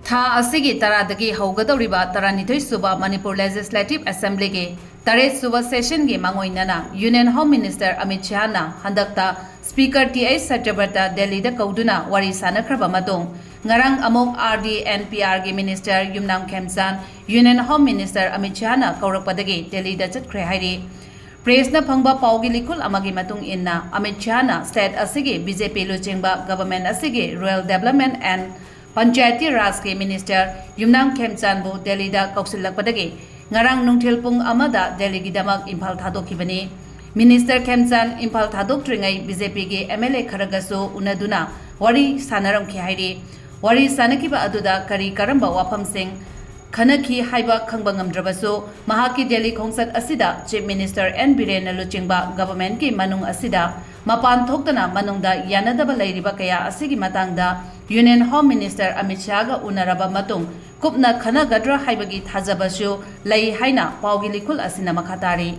Tha asigi taradagi haugadoriba taranithoi suba Manipur Legislative Assembly ge taret suba session ge mangoinana Union Home Minister Amit Shah na handakta Speaker T.H. Satyavrata Delhi da kauduna wari sanakraba matung ngarang amok RD&PR ge Minister Yumnam Khemchand Union Home Minister Amit Shah na Kourakpadagi Delhi da Chatkhre hairi Press na phangba paugi likul amagi matung inna Amit Shah na state asigi BJP luchingba government asigi Rural Development and Panchayati Raj ke Minister Yumnam Khemchand bu Delhi da kausilakpadagi ngarang nungthil pung amada Delhi gi damak Imphal thadokibani Minister Khemchand Imphal thadokringai BJP ge MLA kharagasu unaduna wari sanaram ki hairi wari sanakiba aduda kari karamba wafam sing Khanaki haiba khangba ngamdrabasu mahaki Delhi khongsat asida Chief Minister N Birena luchingba government ki manung asida mapan thoktana manungda yanadaba lairiba kaya asigi matangda Union Home Minister Amit Shah ga unaraba matung kupna khana gadra haibagi thajabasu lai haina paugi likul asina makhatari